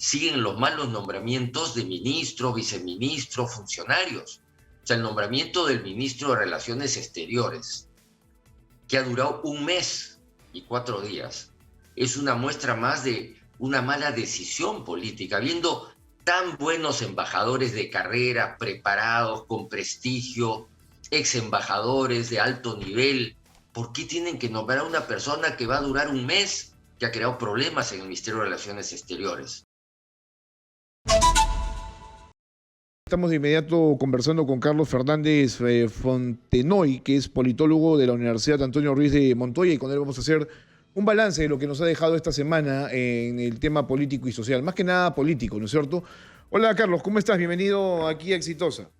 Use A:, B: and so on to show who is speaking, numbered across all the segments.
A: siguen los malos nombramientos de ministros, viceministros, funcionarios. O sea, el nombramiento del ministro de Relaciones Exteriores, que ha durado 1 mes y 4 días, es una muestra más de una mala decisión política, viendo tan buenos embajadores de carrera, preparados, con prestigio, ex embajadores de alto nivel. ¿Por qué tienen que nombrar a una persona que va a durar 1 mes, que ha creado problemas en el Ministerio de Relaciones Exteriores?
B: Estamos de inmediato conversando con Carlos Fernández Fontenoy, que es politólogo de la Universidad Antonio Ruiz de Montoya, y con él vamos a hacer un balance de lo que nos ha dejado esta semana en el tema político y social, más que nada político, ¿no es cierto? Hola Carlos, ¿cómo estás? Bienvenido aquí a Exitosa.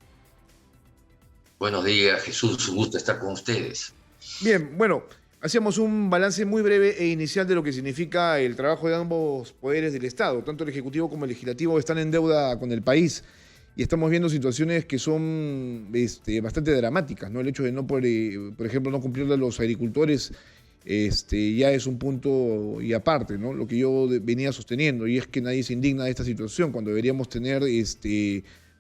A: Buenos días, Jesús, un gusto estar con ustedes.
B: Bien, bueno, hacíamos un balance muy breve e inicial de lo que significa el trabajo de ambos poderes del Estado, tanto el Ejecutivo como el Legislativo están en deuda con el país. Y estamos viendo situaciones que son bastante dramáticas, ¿no? El hecho de no poder, por ejemplo, no cumplirle a los agricultores ya es un punto y aparte, ¿no? Lo que yo venía sosteniendo, y es que nadie se indigna de esta situación, cuando deberíamos tener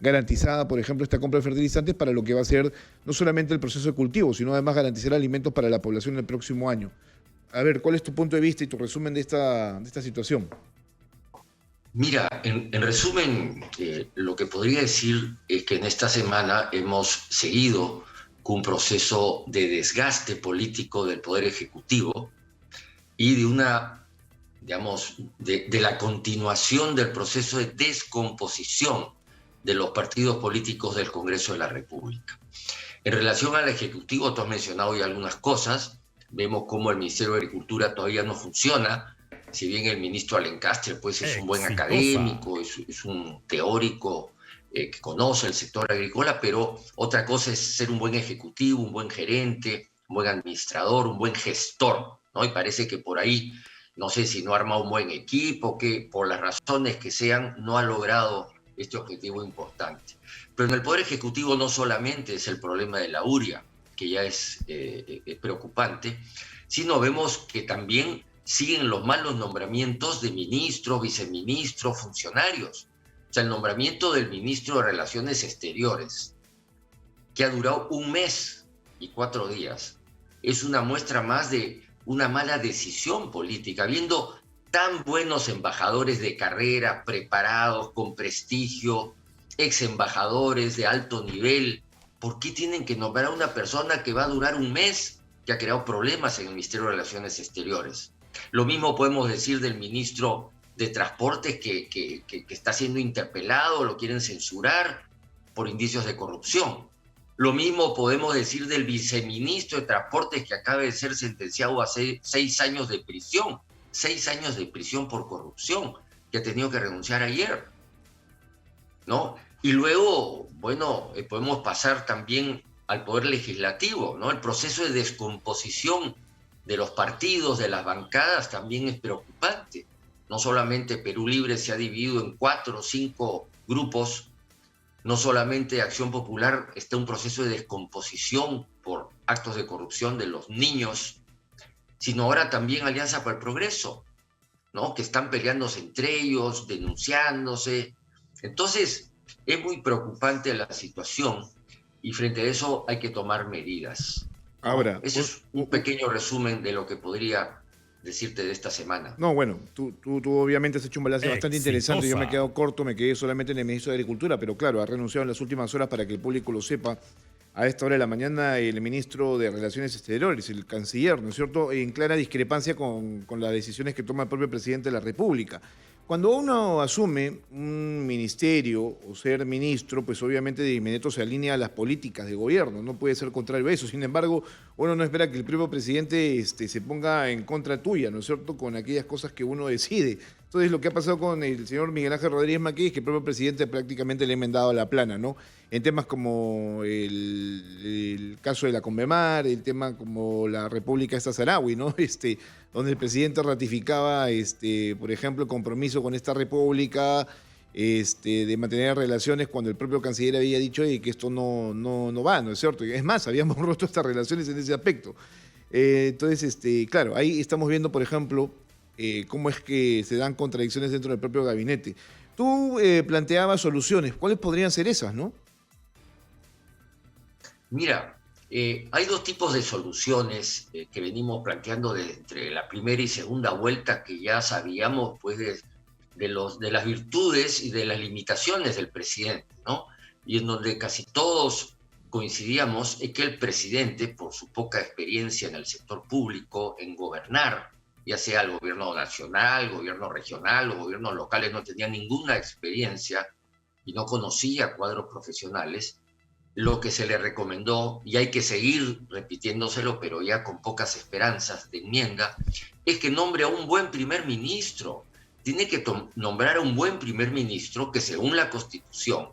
B: garantizada, por ejemplo, esta compra de fertilizantes para lo que va a ser no solamente el proceso de cultivo, sino además garantizar alimentos para la población el próximo año. A ver, ¿cuál es tu punto de vista y tu resumen de esta situación?
A: Mira, en resumen, lo que podría decir es que en esta semana hemos seguido con un proceso de desgaste político del Poder Ejecutivo y de de la continuación del proceso de descomposición de los partidos políticos del Congreso de la República. En relación al Ejecutivo, tú has mencionado ya algunas cosas. Vemos cómo el Ministerio de Agricultura todavía no funciona. Si bien el ministro Alencastre pues, es un buen académico, es un teórico que conoce el sector agrícola, pero otra cosa es ser un buen ejecutivo, un buen gerente, un buen administrador, un buen gestor, ¿no? Y parece que por ahí, no sé si no ha armado un buen equipo, que por las razones que sean, no ha logrado este objetivo importante. Pero en el Poder Ejecutivo no solamente es el problema de la URIA, que ya es preocupante, sino vemos que también siguen los malos nombramientos de ministros, viceministros, funcionarios. O sea, el nombramiento del ministro de Relaciones Exteriores, que ha durado 1 mes y 4 días, es una muestra más de una mala decisión política, viendo tan buenos embajadores de carrera, preparados, con prestigio, ex embajadores de alto nivel. ¿Por qué tienen que nombrar a una persona que va a durar 1 mes, que ha creado problemas en el Ministerio de Relaciones Exteriores? Lo mismo podemos decir del ministro de Transportes que está siendo interpelado, lo quieren censurar por indicios de corrupción. Lo mismo podemos decir del viceministro de Transportes que acaba de ser sentenciado a 6 años de prisión, 6 años de prisión por corrupción, que ha tenido que renunciar ayer, ¿no? Y luego, bueno, podemos pasar también al Poder Legislativo, ¿no? El proceso de descomposición de los partidos, de las bancadas, también es preocupante. No solamente Perú Libre se ha dividido en 4 o 5 grupos, no solamente Acción Popular está en un proceso de descomposición por actos de corrupción de los niños, sino ahora también Alianza para el Progreso, ¿no? Que están peleándose entre ellos, denunciándose. Entonces, es muy preocupante la situación y frente a eso hay que tomar medidas.
B: Ahora,
A: Ese es un pequeño resumen de lo que podría decirte de esta semana.
B: No, bueno, tú obviamente has hecho un balance bastante interesante. Yo me he quedado corto, me quedé solamente en el ministro de Agricultura, pero claro, ha renunciado en las últimas horas para que el público lo sepa. A esta hora de la mañana, el ministro de Relaciones Exteriores, el canciller, ¿no es cierto?, en clara discrepancia con las decisiones que toma el propio presidente de la República. Cuando uno asume un ministerio o ser ministro, pues obviamente de inmediato se alinea a las políticas de gobierno, no puede ser contrario a eso. Sin embargo, uno no espera que el propio presidente se ponga en contra tuya, ¿no es cierto?, con aquellas cosas que uno decide. Entonces, lo que ha pasado con el señor Miguel Ángel Rodríguez Maquí es que el propio presidente prácticamente le ha enmendado a la plana, ¿no? En temas como el caso de la Conmemar, el tema como la República esta Saharaui, ¿no? Donde el presidente ratificaba, por ejemplo, el compromiso con esta república de mantener relaciones cuando el propio canciller había dicho que esto no va, ¿no es cierto? Es más, habíamos roto estas relaciones en ese aspecto. Entonces, claro, ahí estamos viendo, por ejemplo, cómo es que se dan contradicciones dentro del propio gabinete. Tú planteabas soluciones. ¿Cuáles podrían ser esas, no?
A: Mira, hay dos tipos de soluciones que venimos planteando entre la primera y segunda vuelta, que ya sabíamos pues de las virtudes y de las limitaciones del presidente, ¿no? Y en donde casi todos coincidíamos es que el presidente, por su poca experiencia en el sector público, en gobernar, ya sea el gobierno nacional, gobierno regional o gobiernos locales, no tenía ninguna experiencia y no conocía cuadros profesionales. Lo que se le recomendó, y hay que seguir repitiéndoselo, pero ya con pocas esperanzas de enmienda, es que nombre a un buen primer ministro. Tiene que nombrar a un buen primer ministro que, según la Constitución,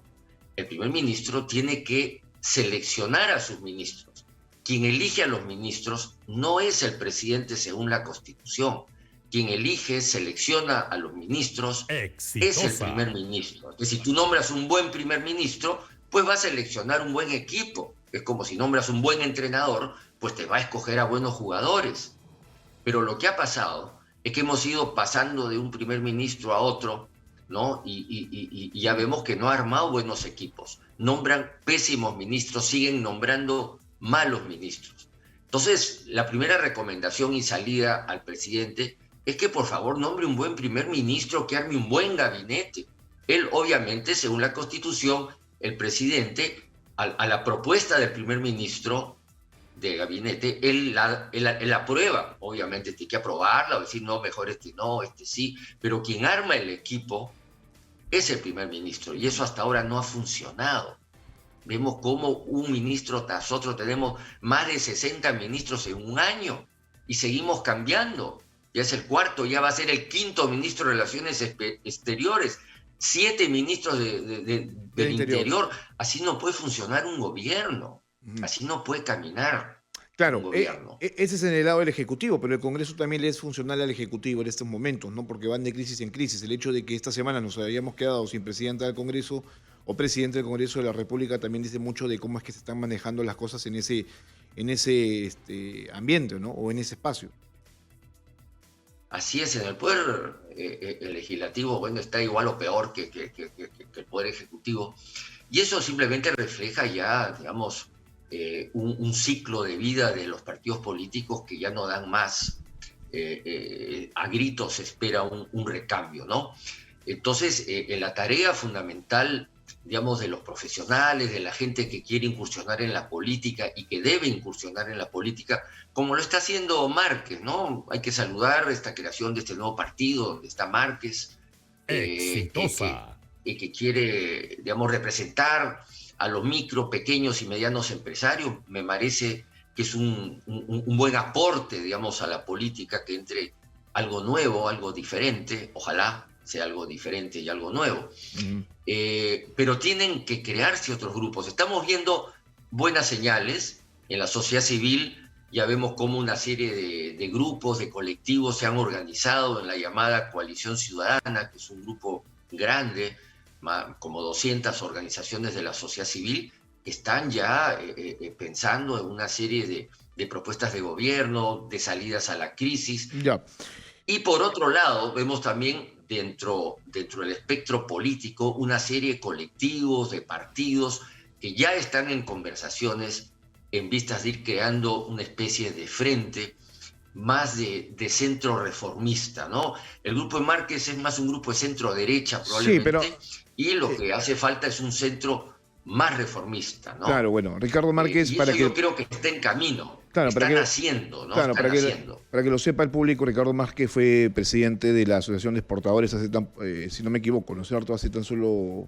A: el primer ministro tiene que seleccionar a sus ministros. Quien elige a los ministros no es el presidente según la Constitución. Quien elige, selecciona a los ministros es el primer ministro. Entonces, si tú nombras un buen primer ministro, pues va a seleccionar un buen equipo. Es como si nombras un buen entrenador, pues te va a escoger a buenos jugadores. Pero lo que ha pasado es que hemos ido pasando de un primer ministro a otro, ¿no? Y ya vemos que no ha armado buenos equipos. Nombran pésimos ministros, siguen nombrando malos ministros. Entonces, la primera recomendación y salida al presidente es que por favor nombre un buen primer ministro, que arme un buen gabinete. Él, obviamente, según la Constitución, el presidente, a la propuesta del primer ministro de gabinete, él la aprueba. Obviamente tiene que aprobarla o decir, no, mejor este no, este sí, pero quien arma el equipo es el primer ministro, y eso hasta ahora no ha funcionado. Vemos cómo un ministro tras otro, tenemos más de 60 ministros en un año, y seguimos cambiando. Ya es el cuarto, ya va a ser el quinto ministro de Relaciones Exteriores, 7 ministros del interior. Así no puede funcionar un gobierno, así no puede caminar.
B: Claro, ese es en el lado del Ejecutivo, pero el Congreso también le es funcional al Ejecutivo en estos momentos, ¿no? Porque van de crisis en crisis. El hecho de que esta semana nos habíamos quedado sin presidenta del Congreso o presidente del Congreso de la República también dice mucho de cómo es que se están manejando las cosas en ese ambiente, ¿no? O en ese espacio.
A: Así es, en el poder el legislativo, bueno, está igual o peor que el poder ejecutivo. Y eso simplemente refleja ya, digamos, un ciclo de vida de los partidos políticos que ya no dan más. A gritos se espera un recambio, ¿no? Entonces, en la tarea fundamental, digamos, de los profesionales, de la gente que quiere incursionar en la política y que debe incursionar en la política, como lo está haciendo Márquez, ¿no? Hay que saludar esta creación de este nuevo partido donde está Márquez,
C: exitosa,
A: que quiere, digamos, representar a los micro, pequeños y medianos empresarios. Me parece que es un buen aporte, digamos, a la política, que entre algo nuevo, algo diferente, ojalá sea algo diferente y algo nuevo. Pero tienen que crearse otros grupos. Estamos viendo buenas señales en la sociedad civil. Ya vemos cómo una serie de grupos, de colectivos se han organizado en la llamada Coalición Ciudadana, que es un grupo grande, como 200 organizaciones de la sociedad civil, que están ya pensando en una serie de propuestas de gobierno, de salidas a la crisis.
B: Ya.
A: Y por otro lado, vemos también dentro del espectro político una serie de colectivos, de partidos, que ya están en conversaciones en vistas de ir creando una especie de frente más de centro reformista, ¿no? El grupo de Márquez es más un grupo de centro derecha probablemente, sí, y lo que hace falta es un centro más reformista, ¿no?
B: Claro, bueno, Ricardo Márquez,
A: y eso yo creo que está en camino.
B: Claro,
A: están haciendo, ¿no?
B: Claro, para que lo sepa el público, Ricardo Márquez fue presidente de la Asociación de Exportadores hace si no me equivoco, ¿no es cierto? Hace tan solo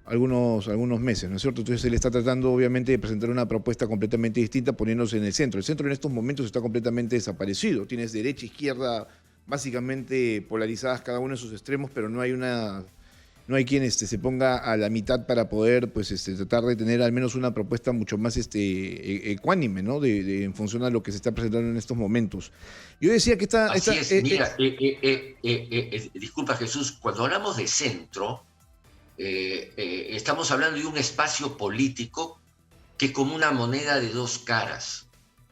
B: algunos meses, ¿no es cierto? Entonces él está tratando, obviamente, de presentar una propuesta completamente distinta, poniéndose en el centro. El centro en estos momentos está completamente desaparecido. Tienes derecha e izquierda básicamente polarizadas cada uno en sus extremos, pero no hay quien se ponga a la mitad para poder tratar de tener al menos una propuesta mucho más ecuánime, ¿no? En función a lo que se está presentando en estos momentos. Yo decía que
A: Así es, mira, disculpa Jesús, cuando hablamos de centro, estamos hablando de un espacio político que es como una moneda de dos caras,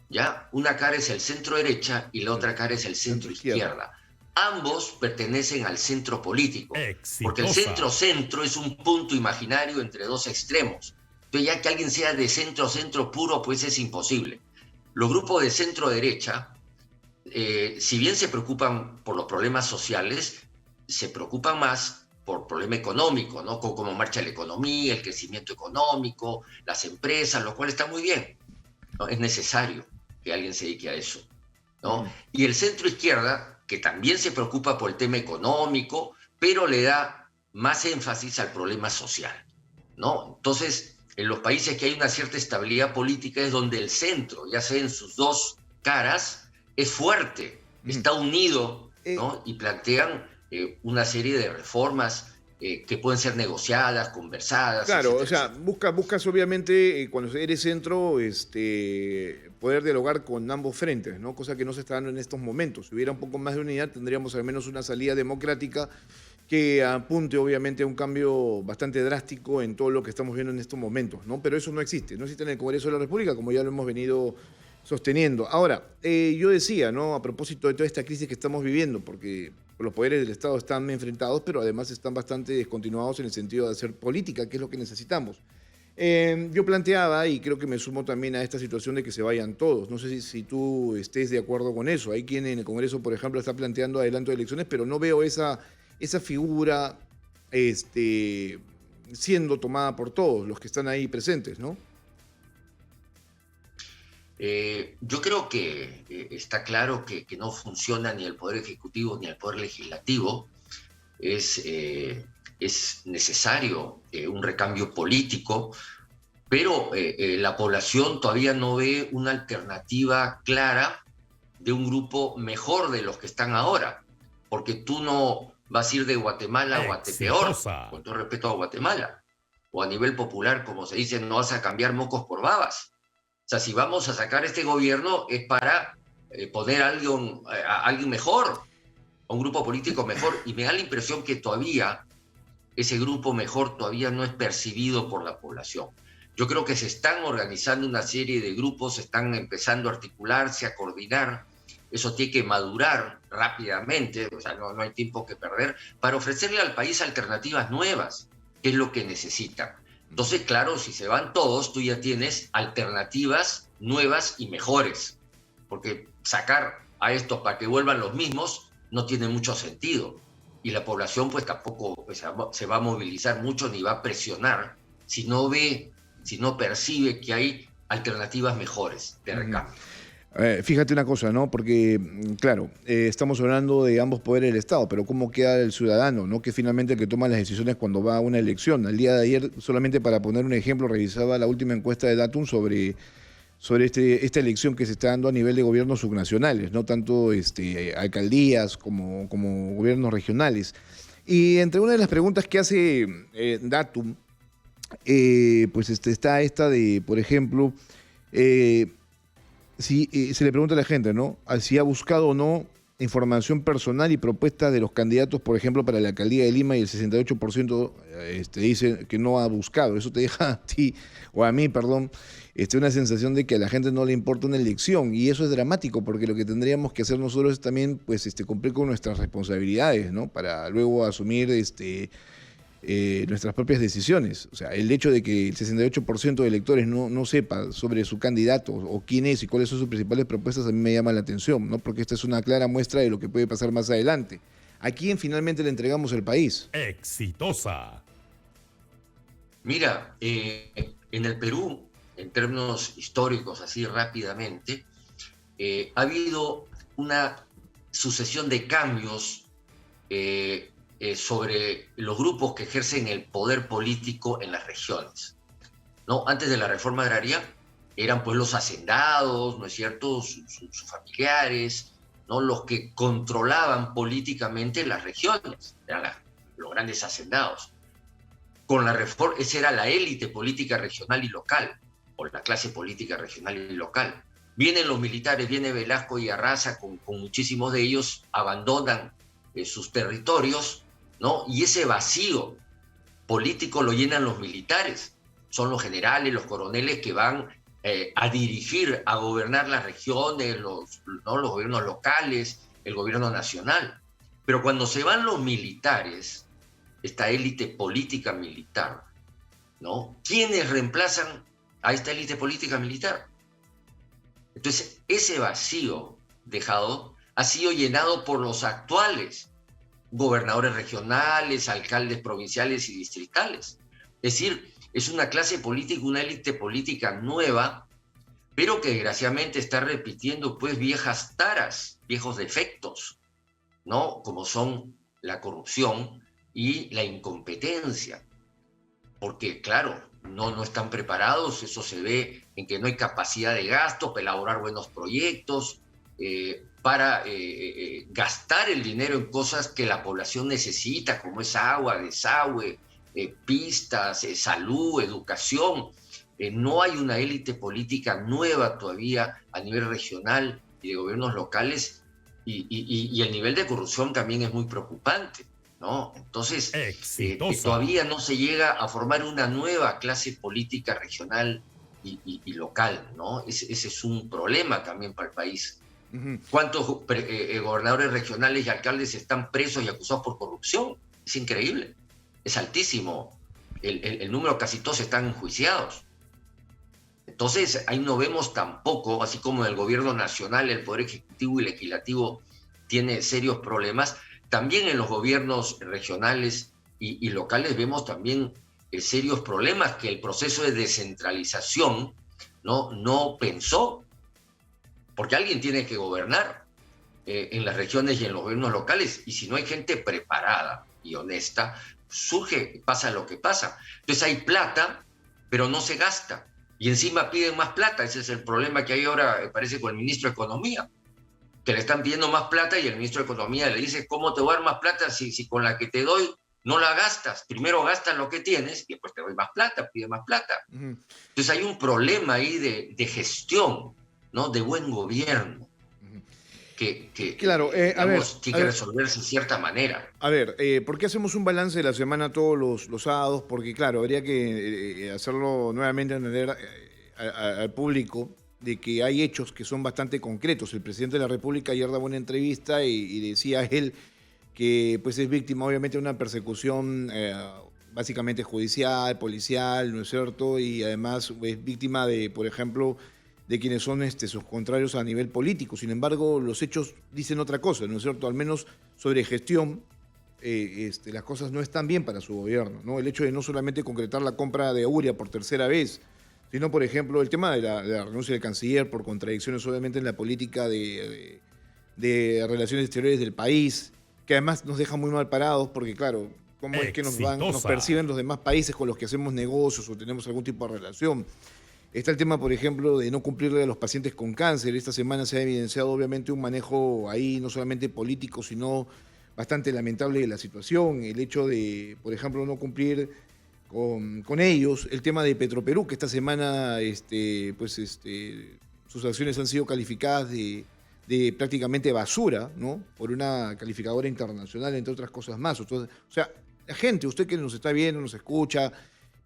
A: ¿ya? Una cara es el centro derecha y la otra cara es el centro izquierda. ambos pertenecen al centro político, porque el
C: Exitosa.
A: centro-centro es un punto imaginario entre dos extremos. Entonces, ya que alguien sea de centro-centro puro, pues es imposible. Los grupos de centro-derecha, si bien se preocupan por los problemas sociales, se preocupan más por problema económico, ¿no? Cómo marcha la economía, el crecimiento económico, las empresas, lo cual está muy bien, ¿no? Es necesario que alguien se dedique a eso, ¿no? Y el centro-izquierda, que también se preocupa por el tema económico, pero le da más énfasis al problema social, ¿no? Entonces, en los países que hay una cierta estabilidad política es donde el centro, ya sea en sus dos caras, es fuerte, está unido, ¿no? Y plantean una serie de reformas que pueden ser negociadas, conversadas.
B: Claro,
A: etcétera,
B: o sea, buscas obviamente cuando eres centro poder dialogar con ambos frentes, ¿no? Cosa que no se está dando en estos momentos. Si hubiera un poco más de unidad, tendríamos al menos una salida democrática que apunte obviamente a un cambio bastante drástico en todo lo que estamos viendo en estos momentos, ¿no? Pero eso no existe en el Congreso de la República, como ya lo hemos venido sosteniendo. Ahora, yo decía, ¿no? A propósito de toda esta crisis que estamos viviendo, porque los poderes del Estado están enfrentados, pero además están bastante descontinuados en el sentido de hacer política, que es lo que necesitamos. Yo planteaba, y creo que me sumo también a esta situación de que se vayan todos. No sé si tú estés de acuerdo con eso. Hay quien en el Congreso, por ejemplo, está planteando adelanto de elecciones, pero no veo esa figura siendo tomada por todos los que están ahí presentes, ¿no?
A: Yo creo que está claro que no funciona ni el Poder Ejecutivo ni el Poder Legislativo. Es necesario un recambio político, pero la población todavía no ve una alternativa clara de un grupo mejor de los que están ahora, porque tú no vas a ir de Guatemala a Guatepeor, con todo respeto a Guatemala, o a nivel popular, como se dice, no vas a cambiar mocos por babas. O sea, si vamos a sacar este gobierno es para poner a alguien mejor, a un grupo político mejor, y me da la impresión que todavía ese grupo mejor todavía no es percibido por la población. Yo creo que se están organizando una serie de grupos, se están empezando a articularse, a coordinar. Eso tiene que madurar rápidamente, o sea, no hay tiempo que perder, para ofrecerle al país alternativas nuevas, que es lo que necesitan. Entonces, claro, si se van todos, tú ya tienes alternativas nuevas y mejores, porque sacar a estos para que vuelvan los mismos no tiene mucho sentido. Y la población pues tampoco se va a movilizar mucho ni va a presionar si no percibe que hay alternativas mejores de recambio.
B: Fíjate una cosa, ¿no? Porque, claro, estamos hablando de ambos poderes del Estado, pero ¿cómo queda el ciudadano, ¿no? Que finalmente el que toma las decisiones cuando va a una elección. El día de ayer, solamente para poner un ejemplo, revisaba la última encuesta de Datum sobre esta elección que se está dando a nivel de gobiernos subnacionales, no tanto alcaldías como gobiernos regionales. Y entre una de las preguntas que hace Datum, pues está esta de, por ejemplo, si se le pregunta a la gente, ¿no? Si ha buscado o no información personal y propuestas de los candidatos, por ejemplo, para la alcaldía de Lima, y el 68% dice que no ha buscado. Eso te deja a ti, o a mí, perdón, una sensación de que a la gente no le importa una elección, y eso es dramático, porque lo que tendríamos que hacer nosotros es también pues, cumplir con nuestras responsabilidades, ¿no? Para luego asumir nuestras propias decisiones. O sea, el hecho de que el 68% de electores no sepa sobre su candidato o quién es y cuáles son sus principales propuestas a mí me llama la atención, ¿no? Porque esta es una clara muestra de lo que puede pasar más adelante. ¿A quién finalmente le entregamos el país?
C: Exitosa.
A: Mira, en el Perú, en términos históricos, así rápidamente, ha habido una sucesión de cambios sobre los grupos que ejercen el poder político en las regiones, ¿no? Antes de la reforma agraria eran pues los hacendados, ¿no es cierto?, sus familiares, ¿no?, los que controlaban políticamente las regiones, eran los grandes hacendados. Con la reforma, esa era la élite política regional y local, o la clase política regional y local. Vienen los militares, viene Velasco y Arraza, con muchísimos de ellos, abandonan sus territorios, ¿no? Y ese vacío político lo llenan los militares. Son los generales, los coroneles que van a dirigir, a gobernar las regiones, los gobiernos locales, el gobierno nacional. Pero cuando se van los militares, esta élite política militar, ¿no? ¿Quiénes reemplazan a esta élite política militar? Entonces, ese vacío dejado ha sido llenado por los actuales gobernadores regionales, alcaldes provinciales y distritales. Es decir, es una clase política, una élite política nueva, pero que desgraciadamente está repitiendo pues viejas taras, viejos defectos, ¿no? Como son la corrupción y la incompetencia. Porque, claro, no están preparados, eso se ve en que no hay capacidad de gasto para elaborar buenos proyectos, para gastar el dinero en cosas que la población necesita, como es agua, desagüe, pistas, salud, educación. No hay una élite política nueva todavía a nivel regional y de gobiernos locales, y el nivel de corrupción también es muy preocupante, ¿no? Entonces, todavía no se llega a formar una nueva clase política regional y local, ¿no? Ese es un problema también para el país. ¿Cuántos gobernadores regionales y alcaldes están presos y acusados por corrupción? Es increíble, es altísimo. El número, casi todos están enjuiciados. Entonces, ahí no vemos tampoco, así como en el gobierno nacional, el Poder Ejecutivo y Legislativo tiene serios problemas, también en los gobiernos regionales y locales vemos también serios problemas que el proceso de descentralización no pensó, porque alguien tiene que gobernar en las regiones y en los gobiernos locales, y si no hay gente preparada y honesta, pasa lo que pasa. Entonces hay plata, pero no se gasta, y encima piden más plata. Ese es el problema que hay ahora, parece, con el ministro de Economía, que le están pidiendo más plata y el ministro de Economía le dice: ¿cómo te voy a dar más plata si con la que te doy no la gastas? Primero gastas lo que tienes y después te doy más plata, pide más plata. Entonces hay un problema ahí de gestión, ¿no? De buen gobierno, que
B: claro,
A: digamos, tiene que resolverse de cierta manera.
B: A ver, ¿por qué hacemos un balance de la semana todos los sábados? Porque, claro, habría que hacerlo nuevamente, entender al público de que hay hechos que son bastante concretos. El presidente de la República ayer daba una entrevista y decía él que pues, es víctima, obviamente, de una persecución básicamente judicial, policial, ¿no es cierto? Y además es víctima de, por ejemplo, de quienes son sus contrarios a nivel político. Sin embargo, los hechos dicen otra cosa, ¿no es cierto? Al menos sobre gestión, las cosas no están bien para su gobierno, ¿no? El hecho de no solamente concretar la compra de Auria por tercera vez, sino, por ejemplo, el tema de la renuncia del canciller por contradicciones, obviamente, en la política de relaciones exteriores del país, que además nos deja muy mal parados, porque, claro, ¿cómo es que nos perciben los demás países con los que hacemos negocios o tenemos algún tipo de relación? Está el tema, por ejemplo, de no cumplirle a los pacientes con cáncer. Esta semana se ha evidenciado, obviamente, un manejo ahí no solamente político, sino bastante lamentable de la situación. El hecho de, por ejemplo, no cumplir con ellos. El tema de Petroperú, que esta semana sus acciones han sido calificadas de prácticamente basura, ¿no? Por una calificadora internacional, entre otras cosas más. Entonces, o sea, la gente, usted que nos está viendo, nos escucha,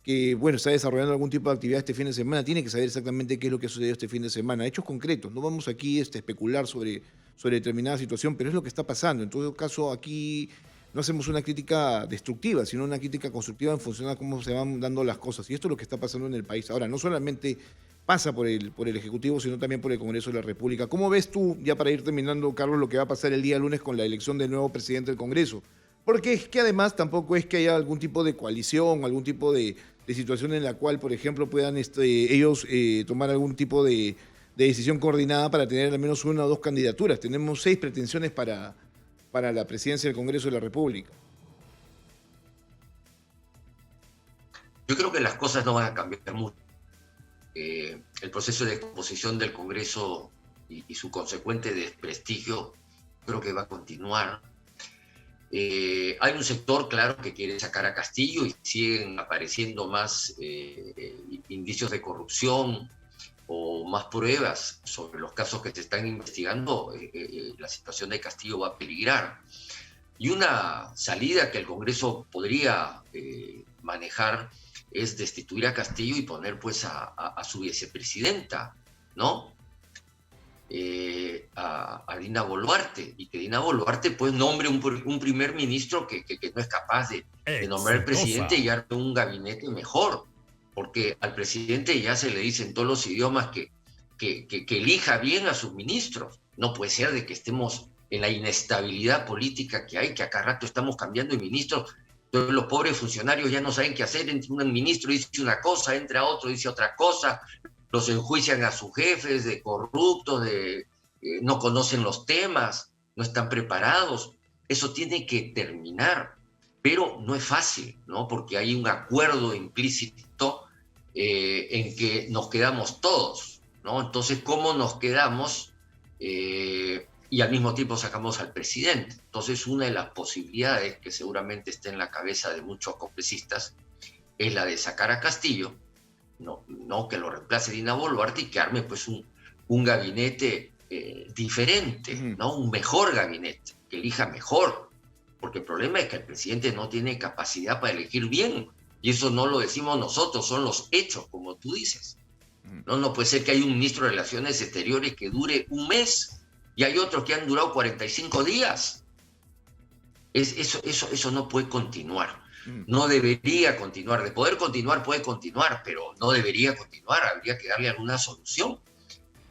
B: que bueno, está desarrollando algún tipo de actividad este fin de semana, tiene que saber exactamente qué es lo que ha sucedido este fin de semana. Hechos concretos, no vamos aquí a especular sobre determinada situación, pero es lo que está pasando. En todo caso, aquí no hacemos una crítica destructiva, sino una crítica constructiva en función a cómo se van dando las cosas. Y esto es lo que está pasando en el país. Ahora, no solamente pasa por el Ejecutivo, sino también por el Congreso de la República. ¿Cómo ves tú, ya para ir terminando, Carlos, lo que va a pasar el día lunes con la elección del nuevo presidente del Congreso? Porque es que además tampoco es que haya algún tipo de coalición, algún tipo de situación en la cual, por ejemplo, puedan ellos tomar algún tipo de decisión coordinada para tener al menos una o dos candidaturas. Tenemos 6 pretensiones para la presidencia del Congreso de la República.
A: Yo creo que las cosas no van a cambiar mucho. El proceso de composición del Congreso y su consecuente desprestigio creo que va a continuar. Hay un sector, claro, que quiere sacar a Castillo y siguen apareciendo más indicios de corrupción o más pruebas sobre los casos que se están investigando. La situación de Castillo va a peligrar. Y una salida que el Congreso podría manejar es destituir a Castillo y poner pues a su vicepresidenta, ¿no? a Dina Boluarte, y que Dina Boluarte pues nombre un primer ministro que no es capaz de nombrar al presidente y arme un gabinete mejor, porque al presidente ya se le dice en todos los idiomas que elija bien a sus ministros. No puede ser de que estemos en la inestabilidad política que hay, que a cada rato estamos cambiando de ministros. Entonces los pobres funcionarios ya no saben qué hacer. Entra un ministro y dice una cosa, entra otro y dice otra cosa, los enjuician a sus jefes de corruptos, no conocen los temas, no están preparados. Eso tiene que terminar, pero no es fácil, ¿no? Porque hay un acuerdo implícito en que nos quedamos todos, ¿no? Entonces, ¿cómo nos quedamos? Y al mismo tiempo sacamos al presidente. Entonces, una de las posibilidades que seguramente está en la cabeza de muchos congresistas es la de sacar a Castillo, no que lo reemplace Dina Boluarte y que arme pues un gabinete diferente, ¿no? Un mejor gabinete, que elija mejor, porque el problema es que el presidente no tiene capacidad para elegir bien, y eso no lo decimos nosotros, son los hechos, como tú dices. No puede ser que haya un ministro de Relaciones Exteriores que dure un mes y hay otros que han durado 45 días. Eso no puede continuar. No debería continuar. De poder continuar, puede continuar, pero no debería continuar. Habría que darle alguna solución.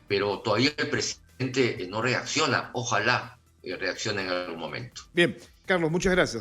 A: Pero todavía el presidente no reacciona. Ojalá reaccione en algún momento.
B: Bien, Carlos, muchas gracias.